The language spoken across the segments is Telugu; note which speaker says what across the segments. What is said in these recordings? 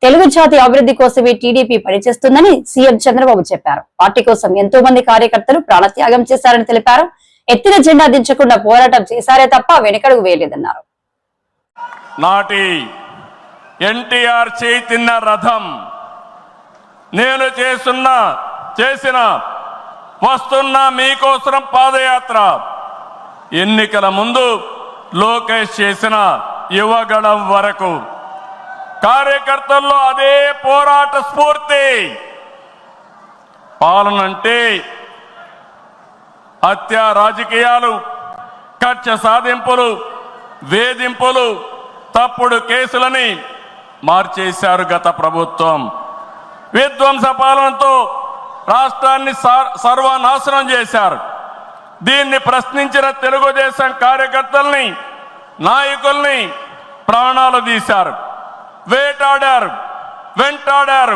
Speaker 1: తెలుగు జాతి అభివృద్ధి కోసమే టీడీపీ పనిచేస్తుందని సీఎం చంద్రబాబు చెప్పారు. పార్టీ కోసం ఎంతో మంది కార్యకర్తలు ప్రాణత్యాగం చేశారని తెలిపారు. ఎత్తిన జెండా దించకుండా పోరాటం చేశారే తప్ప వెనకడుగు వేయలేదన్నారు.
Speaker 2: నాటి ఎన్టీఆర్ చైతన్య రథం నేను చేసిన వస్తున్న మీకోసం పాదయాత్ర, ఎన్నికల ముందు లోకేష్ చేసిన యువగళం వరకు కార్యకర్తల్లో అదే పోరాట స్ఫూర్తి. పాలనంటే హత్య రాజకీయాలు, కక్ష సాధింపులు, వేధింపులు, తప్పుడు కేసులని మార్చేశారు గత ప్రభుత్వం. విధ్వంస పాలనతో రాష్ట్రాన్ని సర్వనాశనం చేశారు. దీన్ని ప్రశ్నించిన తెలుగుదేశం కార్యకర్తల్ని, నాయకుల్ని ప్రాణాలు తీశారు, వేటాడారు, వెంటాడారు,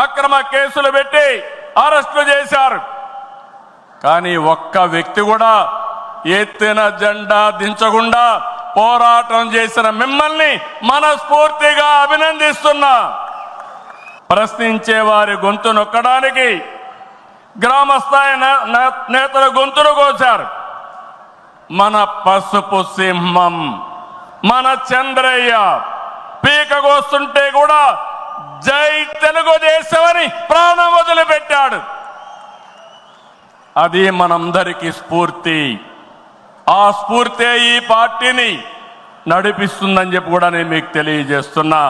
Speaker 2: అక్రమ కేసులు పెట్టి అరెస్టులు చేశారు. కానీ ఒక్క వ్యక్తి కూడా ఎత్తిన జెండా దించకుండా పోరాటం చేసిన మిమ్మల్ని మనస్ఫూర్తిగా అభినందిస్తున్నా. ప్రశ్నించే వారి గొంతు నొక్కడానికి గ్రామస్థాయి నేతల గొంతును కోశారు. మన పసుపు సింహం, మన చంద్రయ్య పీకగోస్తుంటే కూడా జై తెలుగుదేశం అని ప్రాణం వదిలిపెట్టాడు. అది మనందరికీ స్ఫూర్తి. ఆ స్ఫూర్తి ఈ పార్టీని నడిపిస్తుందని చెప్పి కూడా నేను మీకు తెలియజేస్తున్నా.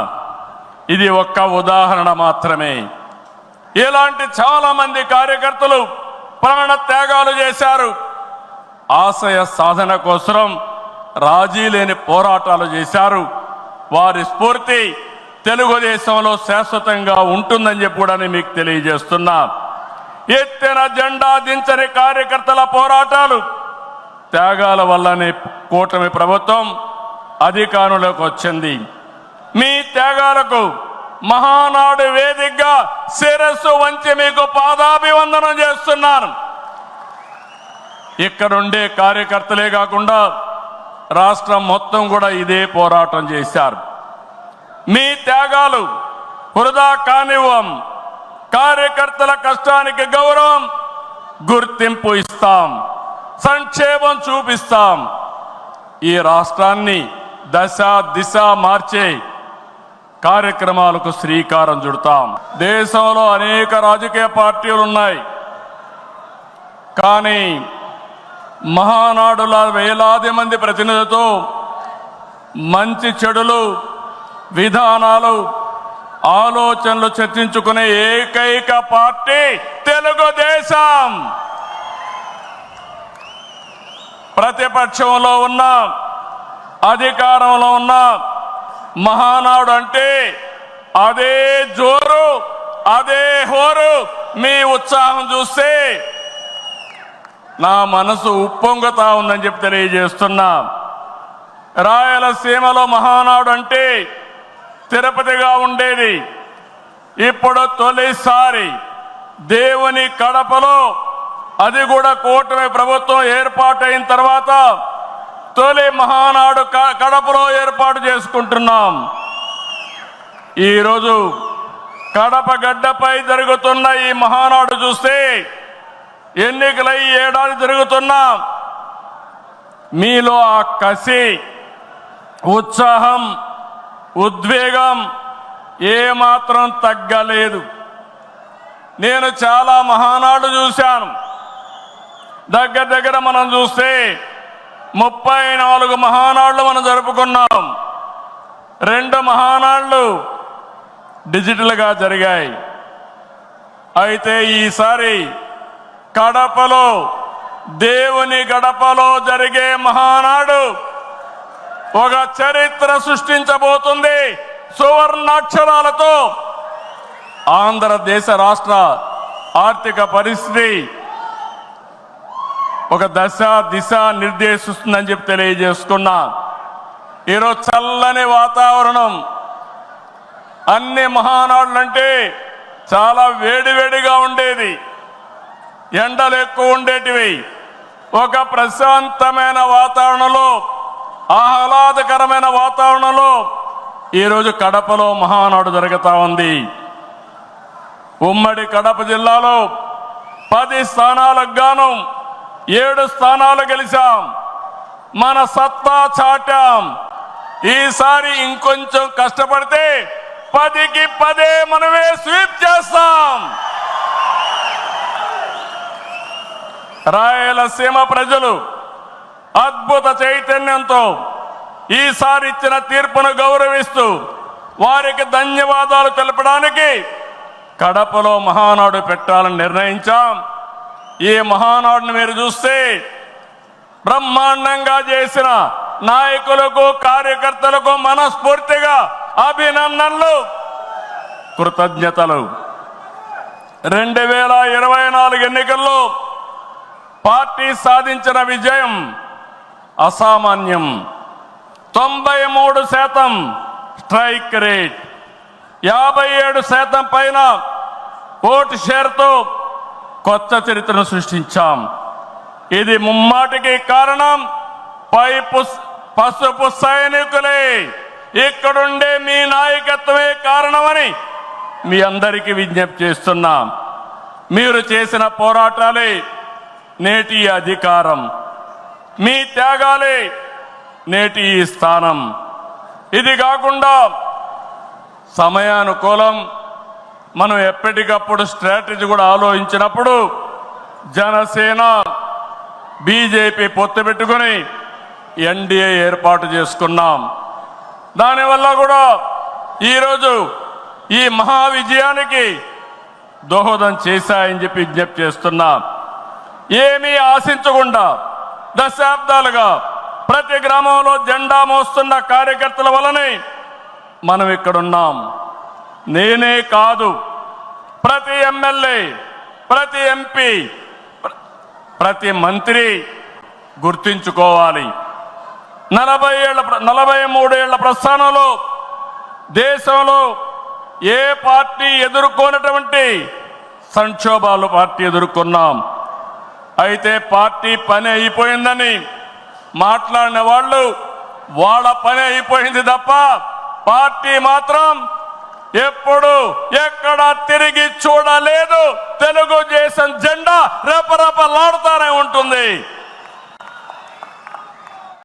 Speaker 2: ఇది ఒక్క ఉదాహరణ మాత్రమే. ఇలాంటి చాలా మంది కార్యకర్తలు ప్రాణ త్యాగాలు చేశారు. ఆశయ సాధన కోసం రాజీ లేని పోరాటాలు చేశారు. వారి స్ఫూర్తి తెలుగుదేశంలో శాశ్వతంగా ఉంటుందని చెప్పి కూడా నేను మీకు తెలియజేస్తున్నా. ఎత్తిన జెండా దించని కార్యకర్తల పోరాటాలు, త్యాగాల వల్లనే కూటమి ప్రభుత్వం అధికారంలోకి వచ్చింది. మీ త్యాగాలకు మహానాడు వేదికగా శిరస్సు వంచి మీకు పాదాభివందనం చేస్తున్నాను. ఇక్కడుండే కార్యకర్తలే కాకుండా రాష్ట్రం మొత్తం కూడా ఇదే పోరాటం చేశారు. మీ త్యాగాలు వృధా కానివ్వం. కార్యకర్తల కష్టానికి గౌరవం, గుర్తింపు ఇస్తాం, సంక్షేమం చూపిస్తాం. ఈ రాష్ట్రాన్ని దశ దిశ మార్చే కార్యక్రమాలకు శ్రీకారం చుడతాం. దేశంలో అనేక రాజకీయ పార్టీలు ఉన్నాయి. కానీ మహానాడుల వేలాది మంది ప్రతినిధులతో మంచి చెడులు, విధానాలు, ఆలోచనలు చర్చించుకునే ఏకైక పార్టీ తెలుగుదేశం. ప్రతిపక్షంలో ఉన్న, అధికారంలో ఉన్న మహానాడు అంటే అదే జోరు, అదే హోరు. మీ ఉత్సాహం చూస్తే నా మనసు ఉప్పొంగుతా ఉందని చెప్పి తెలియజేస్తున్నా. రాయలసీమలో మహానాడు అంటే తిరుపతిగా ఉండేది. ఇప్పుడు తొలిసారి దేవుని కడపలో, అది కూడా కూటమి ప్రభుత్వం ఏర్పాటైన తర్వాత తొలి మహానాడు కడపలో ఏర్పాటు చేసుకుంటున్నాం. ఈరోజు కడప గడ్డపై జరుగుతున్న ఈ మహానాడు చూస్తే ఎన్నికలై ఏడాది జరుగుతున్నా మీలో ఆ కసి, ఉత్సాహం, ఉద్వేగం ఏమాత్రం తగ్గలేదు. నేను చాలా మహానాడు చూశాను. దగ్గర మనం చూస్తే 34 మహానాళ్ళు మనం జరుపుకున్నాం. 2 మహానాళ్ళు డిజిటల్గా జరిగాయి. అయితే ఈసారి కడపలో, దేవుని గడపలో జరిగే మహానాడు ఒక చరిత్ర సృష్టించబోతుంది. సువర్ణాక్షరాలతో ఆంధ్రదేశ రాష్ట్ర ఆర్థిక పరిస్థితి ఒక దశ దిశ నిర్దేశిస్తుందని చెప్పి తెలియజేసుకున్నా. ఈరోజు చల్లని వాతావరణం. అన్ని మహానాడులంటే చాలా వేడివేడిగా ఉండేది, ఎండలు ఎక్కువ ఉండేటివి. ఒక ప్రశాంతమైన వాతావరణంలో, ఆహ్లాదకరమైన వాతావరణంలో ఈరోజు కడపలో మహానాడు జరుగుతా ఉంది. ఉమ్మడి కడప జిల్లాలో 10 స్థానాలకు గాను 7 స్థానాలు గెలిచాం. మన సత్తా చాటాం. ఈసారి ఇంకొంచెం కష్టపడితే 10కి 10 మనమే స్వీప్ చేస్తాం. రాయలసీమ ప్రజలు అద్భుత చైతన్యంతో ఈసారి ఇచ్చిన తీర్పును గౌరవిస్తూ వారికి ధన్యవాదాలు తెలపడానికి కడపలో మహానాడు పెట్టాలని నిర్ణయించాం. ఈ మహానాడును మీరు చూస్తే బ్రహ్మాండంగా చేసిన నాయకులకు కార్యకర్తలకు మనస్ఫూర్తిగా అభినందనలు, కృతజ్ఞతలు. 2024 ఎన్నికల్లో పార్టీ సాధించిన విజయం అసామాన్యం. 93% స్ట్రైక్ రేట్, 57% పైన ఓటు షేర్తో కొత్త చరిత్రను సృష్టించాం. ఇది ముమ్మాటికి కారణం పసుపు సైనికులే. ఇక్కడుండే మీ నాయకత్వమే కారణమని మీ అందరికీ విజ్ఞప్తి చేస్తున్నాం. మీరు చేసిన పోరాటాలే నేటి అధికారం, మీ త్యాగాలే నేటి ఈ స్థానం. ఇది కాకుండా సమయానుకూలం మనం ఎప్పటికప్పుడు స్ట్రాటజీ కూడా ఆలోచించినప్పుడు జనసేన బీజేపీ పొత్తు పెట్టుకుని ఎన్డీఏ ఏర్పాటు చేసుకున్నాం. దానివల్ల కూడా ఈరోజు ఈ మహా విజయానికి దోహదం చేశాయని చెప్పి విజ్ఞప్తి చేస్తున్నాం. ఏమీ ఆశించకుండా దశాబ్దాలుగా ప్రతి గ్రామంలో జెండా మోస్తున్న కార్యకర్తల వల్లనే మనం ఇక్కడున్నాం. నేనే కాదు, ప్రతి ఎమ్మెల్యే, ప్రతి ఎంపీ, ప్రతి మంత్రి గుర్తించుకోవాలి. 43 ఏళ్ల ప్రస్థానంలో దేశంలో ఏ పార్టీ ఎదుర్కొన్నటువంటి సంక్షోభాలు పార్టీ ఎదుర్కొన్నాం. అయితే పార్టీ పని అయిపోయిందని మాట్లాడిన వాళ్ళు వాళ్ళ పని అయిపోయింది తప్ప పార్టీ మాత్రం ఎప్పుడు ఎక్కడ తిరిగి చూడలేదు. తెలుగుదేశం జెండా రెపరెపలాడుతూనే ఉంటుంది.